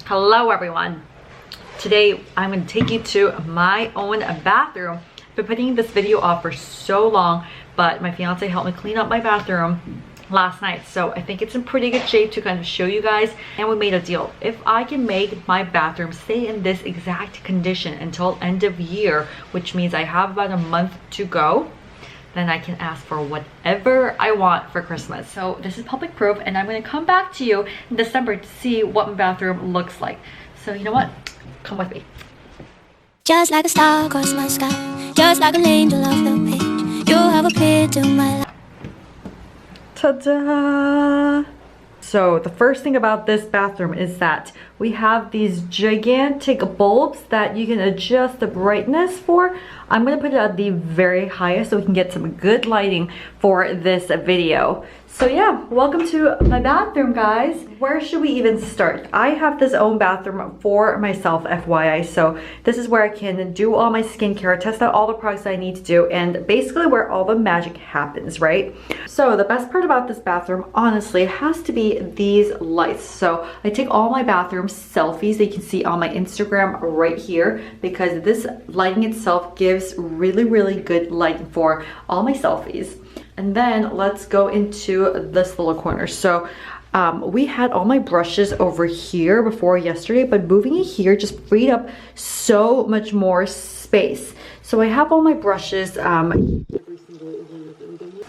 Hello everyone. Today I'm going to take you to my own bathroom. I've been putting this video off for so long, but my fiance helped me clean up my bathroom last night, so I think it's in pretty good shape to kind of show you guys. And we made a deal. If I can make my bathroom stay in this exact condition until end of year, which means I have about a month to go, then I can ask for whatever I want for Christmas. So this is public proof, and I'm going to come back to you in December to see what my bathroom looks like. So you know what? Come with me. Just like a star across my sky, just like an angel off the page, you have appeared to my life. Ta-da! So the first thing about this bathroom is that we have these gigantic bulbs that you can adjust the brightness for. I'm going to put it at the very highest so we can get some good lighting for this video. So yeah, welcome to my bathroom, guys. Where should we even start? I have this own bathroom for myself, FYI. So this is where I can do all my skincare, test out all the products that I need to do, and basically where all the magic happens, right? So the best part about this bathroom, honestly, has to be these lights. So I take all my bathroom selfies that you can see on my Instagram right here, because this lighting itself gives really good lighting for all my selfies. And then let's go into this little corner. So we had all my brushes over here before yesterday, but moving it here just freed up so much more space. So I have all my brushes. Every single one of them.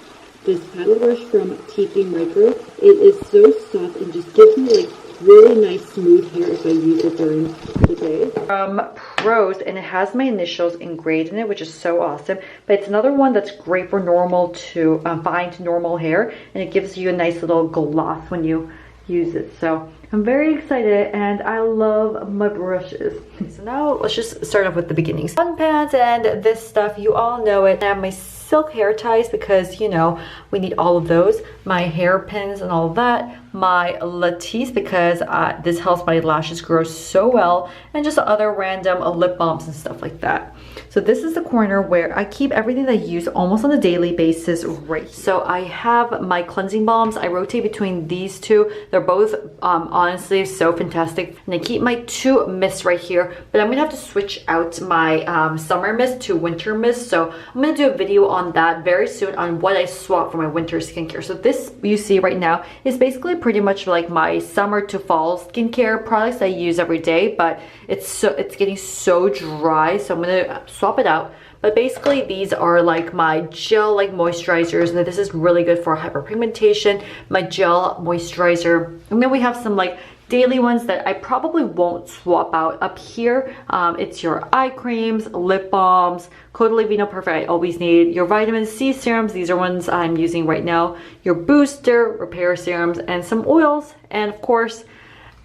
This paddle brush from TP Micro. It is so soft and just gives me like really nice smooth hair if I use it during the day. From Pros, and it has my initials engraved in it, which is so awesome. But it's another one that's great for normal to fine to normal hair, and it gives you a nice little gloss when you use it. So I'm very excited, and I love my brushes. So now let's just start off with the beginnings. Fun pants and this stuff, you all know it. I have my silk hair ties because, you know, we need all of those. My hairpins and all that. My Latisse because this helps my lashes grow so well, and just other random lip balms and stuff like that. So this is the corner where I keep everything that I use almost on a daily basis right. So I have my cleansing balms. I rotate between these two. They're both honestly so fantastic. And I keep my two mists right here, but I'm gonna have to switch out my summer mist to winter mist. So I'm gonna do a video on that very soon on what I swap for my winter skincare. So this you see right now is basically pretty much like my summer to fall skincare products I use every day, but it's getting so dry, so I'm gonna swap it out. But basically these are like my gel like moisturizers, and this is really good for hyperpigmentation, my gel moisturizer. And then we have some like daily ones that I probably won't swap out up here. It's your eye creams, lip balms, Caudalie Perfect I always need, your vitamin C serums, these are ones I'm using right now, your booster, repair serums, and some oils, and of course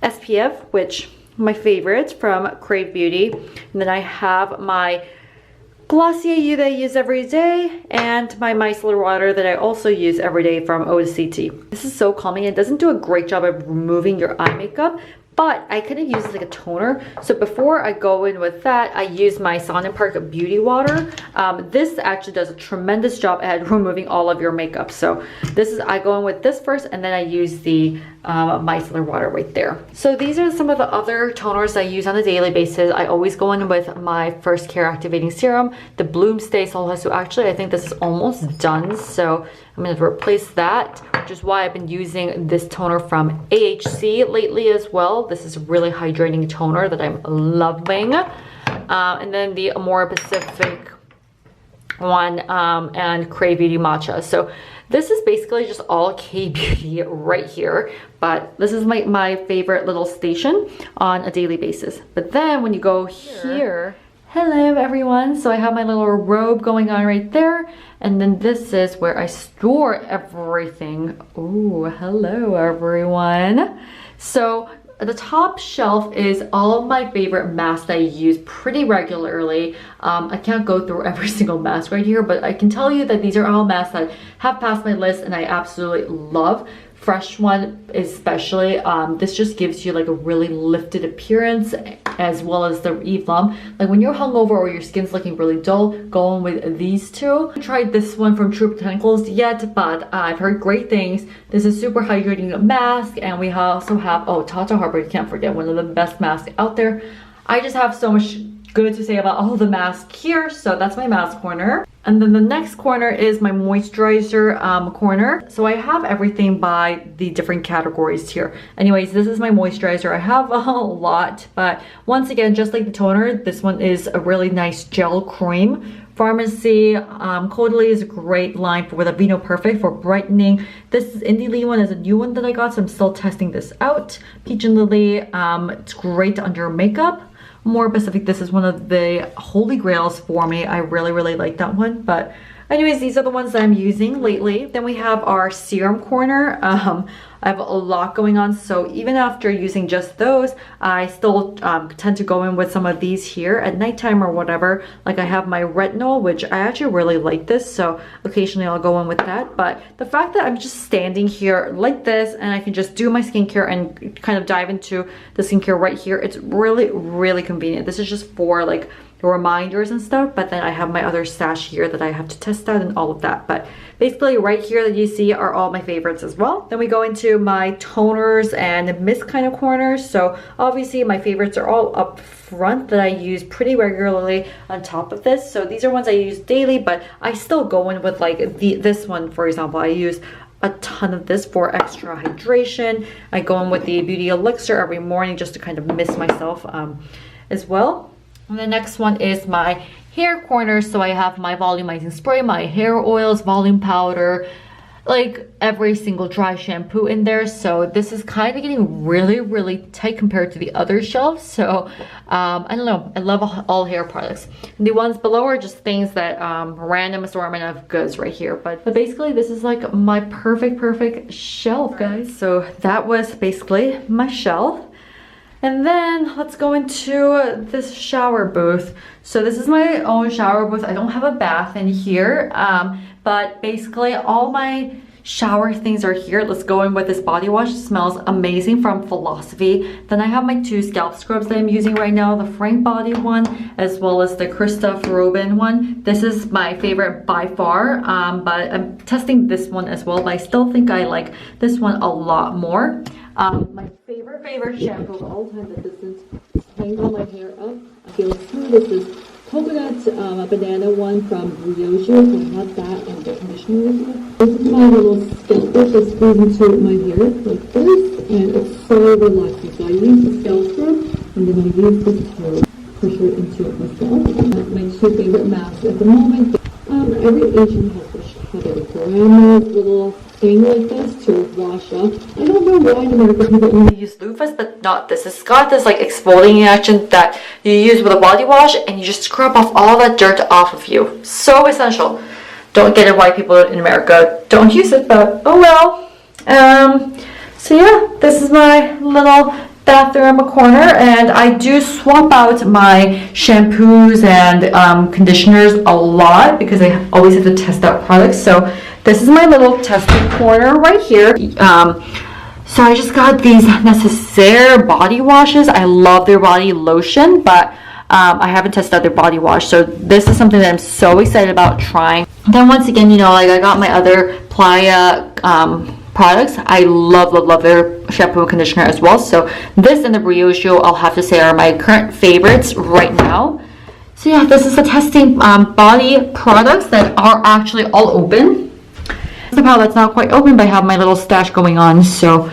SPF, which my favorite from Crave Beauty. And then I have my Glossier U that I use every day, and my micellar water that I also use every day from OCT. This is so calming. It doesn't do a great job of removing your eye makeup, but I could have used like a toner. So before I go in with that, I use my Sonnepark Beauty Water. This actually does a tremendous job at removing all of your makeup. So this is, I go in with this first, and then I use the micellar water right there. So these are some of the other toners I use on a daily basis. I always go in with my First Care Activating Serum, the Bloom Stay Solar. So actually I think this is almost done, so I'm going to replace that, which is why I've been using this toner from AHC lately as well. This is a really hydrating toner that I'm loving. And then the Amore Pacific one and Crave Beauty Matcha. So this is basically just all K-Beauty right here, but this is my favorite little station on a daily basis. But then when you go here, hello everyone. So I have my little robe going on right there, and then this is where I store everything. Ooh, hello everyone. So the top shelf is all of my favorite masks that I use pretty regularly. I can't go through every single mask right here, but I can tell you that these are all masks that have passed my list and I absolutely love. fresh one especially. This just gives you like a really lifted appearance, as well as the Eve Lum. Like when you're hungover or your skin's looking really dull, go on with these two. I haven't tried this one from True Botanicals yet, but I've heard great things. This is super hydrating mask, and we also have, oh, Tata Harper, you can't forget, one of the best masks out there. I just have so much good to say about all the masks here, so that's my mask corner. And then the next corner is my moisturizer corner. So I have everything by the different categories here. Anyways, this is my moisturizer. I have a lot, but once again, just like the toner, this one is a really nice gel cream. Pharmacy Caudalie is a great line with Aveeno Perfect for brightening. This is Indie Lee one is a new one that I got, so I'm still testing this out. Peach and Lily, it's great under makeup. More Pacific, this is one of the holy grails for me. I really like that one. But anyways, these are the ones that I'm using lately. Then we have our serum corner. I have a lot going on, so even after using just those, I still tend to go in with some of these here at nighttime or whatever. Like I have my retinol, which I actually really like this, so occasionally I'll go in with that. But the fact that I'm just standing here like this and I can just do my skincare and kind of dive into the skincare right here, it's really convenient. This is just for like reminders and stuff, but then I have my other stash here that I have to test out and all of that. But basically right here that you see are all my favorites as well. Then we go into my toners and mist kind of corners. So obviously my favorites are all up front that I use pretty regularly on top of this. So these are ones I use daily, but I still go in with like this one, for example. I use a ton of this for extra hydration. I go in with the Beauty Elixir every morning just to kind of mist myself as well. And the next one is my hair corner. So I have my volumizing spray, my hair oils, volume powder, like every single dry shampoo in there. So this is kind of getting really tight compared to the other shelves. So I don't know, I love all hair products. And the ones below are just things that random assortment of goods right here. But basically this is like my perfect shelf, guys. So that was basically my shelf. And then let's go into this shower booth. So this is my own shower booth. I don't have a bath in here, but basically all my shower things are here. Let's go in with this body wash. It smells amazing from Philosophy. Then I have my two scalp scrubs that I'm using right now, the Frank Body one, as well as the Christoph Robin one. This is my favorite by far, but I'm testing this one as well, but I still think I like this one a lot more. My favorite shampoo of all time that doesn't tangle my hair up. I feel smooth. This is coconut banana one from Brioche. I have that and the conditioner with it. This is my little scalp brush that squeezes into my hair like this, and it's so relaxing. So I use the scalp scrub, and then I use this to push it into it myself. My two favorite masks at the moment. Every Asian has a grandma's little thing like this to wash up. I don't know why in America people only use loofahs, but not this. It's got this like exfoliating action that you use with a body wash, and you just scrub off all that dirt off of you. So essential. Don't get it why people in America don't use it, but oh well. So yeah, this is my little bathroom corner, and I do swap out my shampoos and conditioners a lot because I always have to test out products. So this is my little testing corner right here. So I just got these Necessaire body washes. I love their body lotion, but I haven't tested out their body wash. So this is something that I'm so excited about trying. Then once again, you know, like I got my other Playa products. I love their shampoo and conditioner as well. So this and the Brioche, I'll have to say, are my current favorites right now. So yeah, this is the testing body products that are actually all open. The pile that's not quite open, but I have my little stash going on, so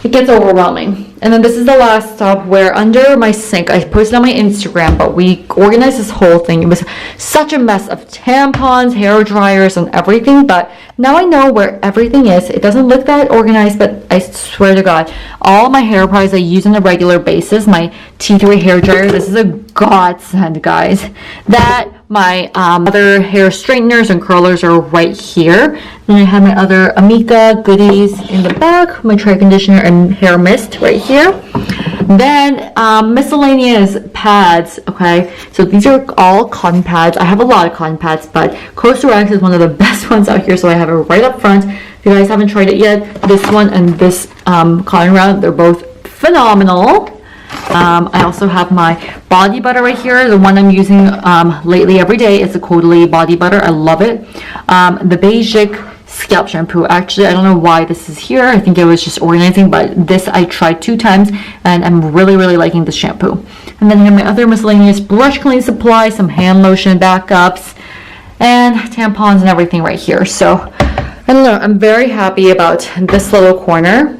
it gets overwhelming. And then this is the last stop where under my sink, I posted on my Instagram, but we organized this whole thing. It was such a mess of tampons, hair dryers, and everything, but now I know where everything is. It doesn't look that organized, but I swear to God, all my hair products I use on a regular basis, my T3 hair dryer, this is a godsend, guys. That, my other hair straighteners and curlers are right here. Then I have my other Amika goodies in the back, my dry conditioner and hair mist right here. Then miscellaneous pads, okay? So these are all cotton pads. I have a lot of cotton pads, but Costa Rex is one of the best ones out here, so I have it right up front. you guys haven't tried it yet, this one and this cotton round, they're both phenomenal. I also have my body butter right here. The one I'm using lately every day is the Caudalie body butter. I love it. The Basic scalp shampoo. Actually, I don't know why this is here. I think it was just organizing, but this I tried 2 times and I'm really liking this shampoo. And then I have my other miscellaneous brush cleaning supplies, some hand lotion backups, and tampons and everything right here. So I don't know, I'm very happy about this little corner.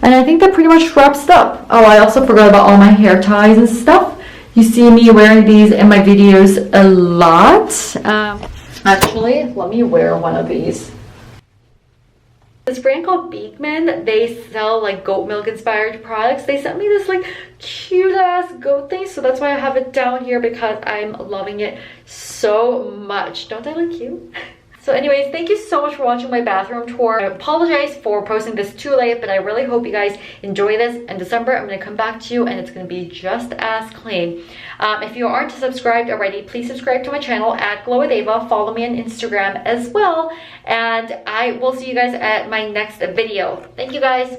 And I think that pretty much wraps it up. Oh, I also forgot about all my hair ties and stuff. You see me wearing these in my videos a lot. Actually, let me wear one of these. This brand called Beekman, they sell like goat milk inspired products. They sent me this like cute ass goat thing, so that's why I have it down here because I'm loving it so much. Don't I look cute? So anyways, thank you so much for watching my bathroom tour. I apologize for posting this too late, but I really hope you guys enjoy this. In December, I'm going to come back to you and it's going to be just as clean. If you aren't subscribed already, please subscribe to my channel at glowwithava. Follow me on Instagram as well. And I will see you guys at my next video. Thank you guys.